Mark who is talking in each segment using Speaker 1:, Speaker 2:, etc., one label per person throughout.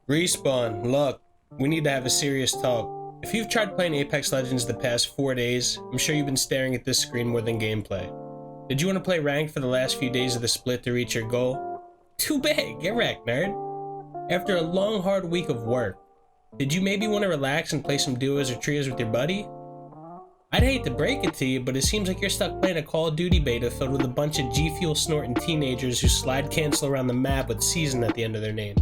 Speaker 1: Respawn, look, we need to have a serious talk. If you've tried playing Apex Legends the past 4 days, I'm sure you've been staring at this screen more than gameplay. Did you want to play ranked for the last few days of the split to reach your goal? Too bad, get wrecked, nerd. After a long, hard week of work, did you maybe want to relax and play some duos or trios with your buddy? I'd hate to break it to you, but it seems like you're stuck playing a Call of Duty beta filled with a bunch of G Fuel snorting teenagers who slide cancel around the map with season at the end of their name.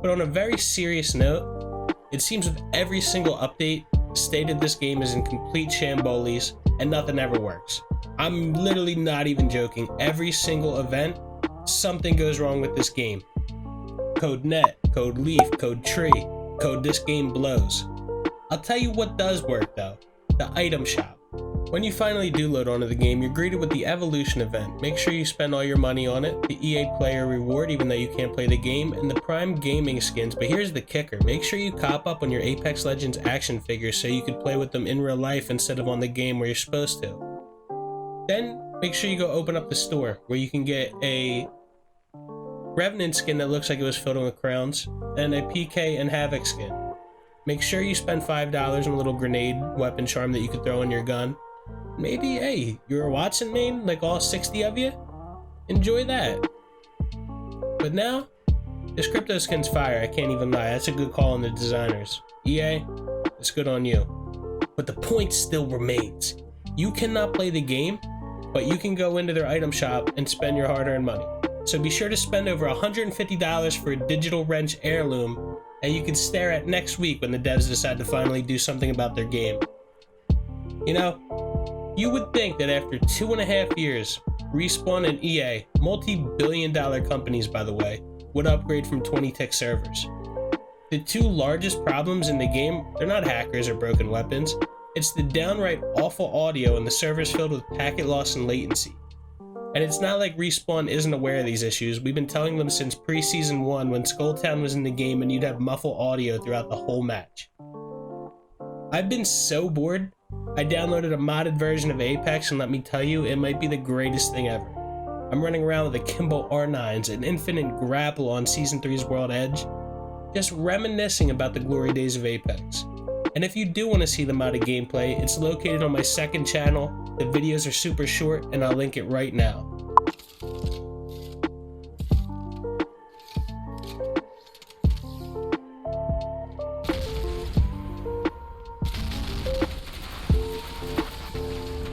Speaker 1: But on a very serious note, it seems with every single update stated this game is in complete shambles and nothing ever works. I'm literally not even joking. Every single event, something goes wrong with this game. Code net, code leaf, code tree, code this game blows. I'll tell you what does work though, the item shop. When you finally do load onto the game, you're greeted with the Evolution event. Make sure you spend all your money on it, the EA player reward even though you can't play the game, and the Prime gaming skins. But here's the kicker, make sure you cop up on your Apex Legends action figures so you can play with them in real life instead of on the game where you're supposed to. Then make sure you go open up the store where you can get a Revenant skin that looks like it was filled in with crowns, and a PK and Havoc skin. Make sure you spend $5 on a little grenade weapon charm that you could throw in your gun. Maybe, hey, you're a Watson main, like all 60 of you? Enjoy that. But now, this crypto skin's fire, I can't even lie. That's a good call on the designers. EA, it's good on you. But the point still remains. You cannot play the game, but you can go into their item shop and spend your hard-earned money. So be sure to spend over $150 for a digital wrench heirloom that you can stare at next week when the devs decide to finally do something about their game. You know, you would think that after 2.5 years, Respawn and EA, multi-billion-dollar companies by the way, would upgrade from 20-tick servers. The two largest problems in the game, they're not hackers or broken weapons, it's the downright awful audio and the servers filled with packet loss and latency. And it's not like Respawn isn't aware of these issues. We've been telling them since pre-season 1 when Skulltown was in the game and you'd have muffled audio throughout the whole match. I've been so bored, I downloaded a modded version of Apex and let me tell you, it might be the greatest thing ever. I'm running around with akimbo R9s and infinite grapple on Season 3's World Edge, just reminiscing about the glory days of Apex. And if you do want to see the modded gameplay, it's located on my second channel. The videos are super short and I'll link it right now.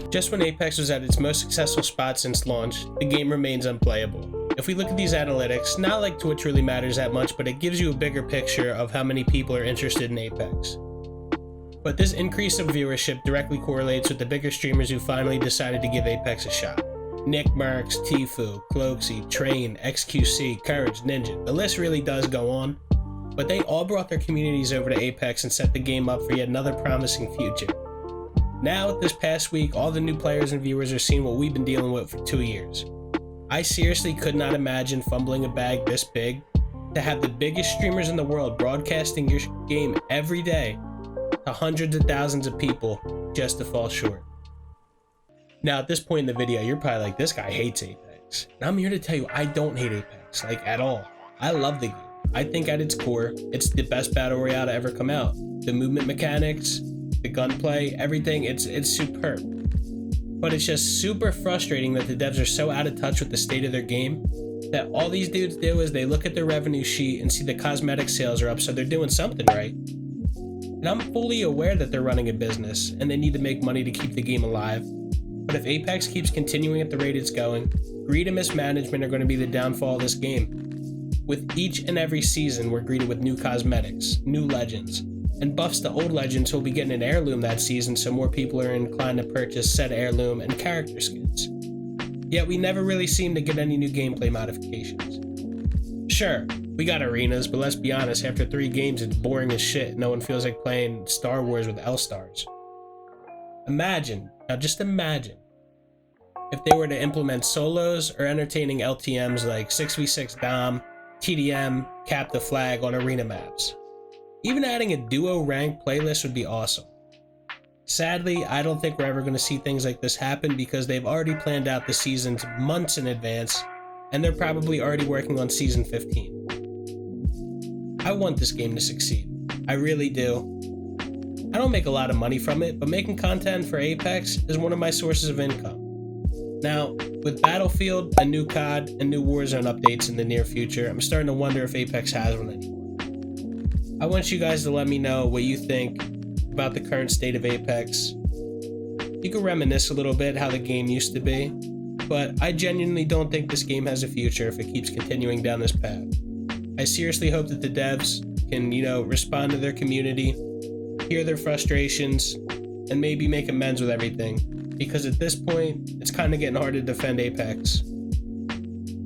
Speaker 1: Just when Apex was at its most successful spot since launch, the game remains unplayable. If we look at these analytics, not like Twitch really matters that much, but it gives you a bigger picture of how many people are interested in Apex. But this increase of viewership directly correlates with the bigger streamers who finally decided to give Apex a shot. Nick Mercs, Tfue, Cloaksy, Train, XQC, Courage, Ninja, the list really does go on, but they all brought their communities over to Apex and set the game up for yet another promising future. Now, this past week, all the new players and viewers are seeing what we've been dealing with for 2 years. I seriously could not imagine fumbling a bag this big, to have the biggest streamers in the world broadcasting your game every day to hundreds of thousands of people just to fall short. Now at this point in the video, you're probably like, this guy hates Apex. And I'm here to tell you, I don't hate Apex, like at all. I love the game. I think at its core, it's the best battle royale to ever come out. The movement mechanics, the gunplay, everything, it's superb. But it's just super frustrating that the devs are so out of touch with the state of their game that all these dudes do is they look at their revenue sheet and see the cosmetic sales are up, so they're doing something right. And I'm fully aware that they're running a business and they need to make money to keep the game alive. But if Apex keeps continuing at the rate it's going, greed and mismanagement are going to be the downfall of this game. With each and every season, we're greeted with new cosmetics, new legends, and buffs to old legends who'll be getting an heirloom that season so more people are inclined to purchase said heirloom and character skins. Yet we never really seem to get any new gameplay modifications. Sure, we got arenas, but let's be honest, after 3 games it's boring as shit. No one feels like playing Star Wars with L-Stars. Imagine, now just imagine, if they were to implement solos or entertaining LTMs like 6v6 Dom, TDM, Cap the Flag on arena maps. Even adding a duo ranked playlist would be awesome. Sadly, I don't think we're ever going to see things like this happen because they've already planned out the seasons months in advance, and they're probably already working on season 15. I want this game to succeed. I really do. I don't make a lot of money from it, but making content for Apex is one of my sources of income. Now, with Battlefield, a new COD, and new Warzone updates in the near future, I'm starting to wonder if Apex has one anymore. I want you guys to let me know what you think about the current state of Apex. You can reminisce a little bit how the game used to be, but I genuinely don't think this game has a future if it keeps continuing down this path. I seriously hope that the devs can, respond to their community, hear their frustrations, and maybe make amends with everything, because at this point, it's kind of getting hard to defend Apex.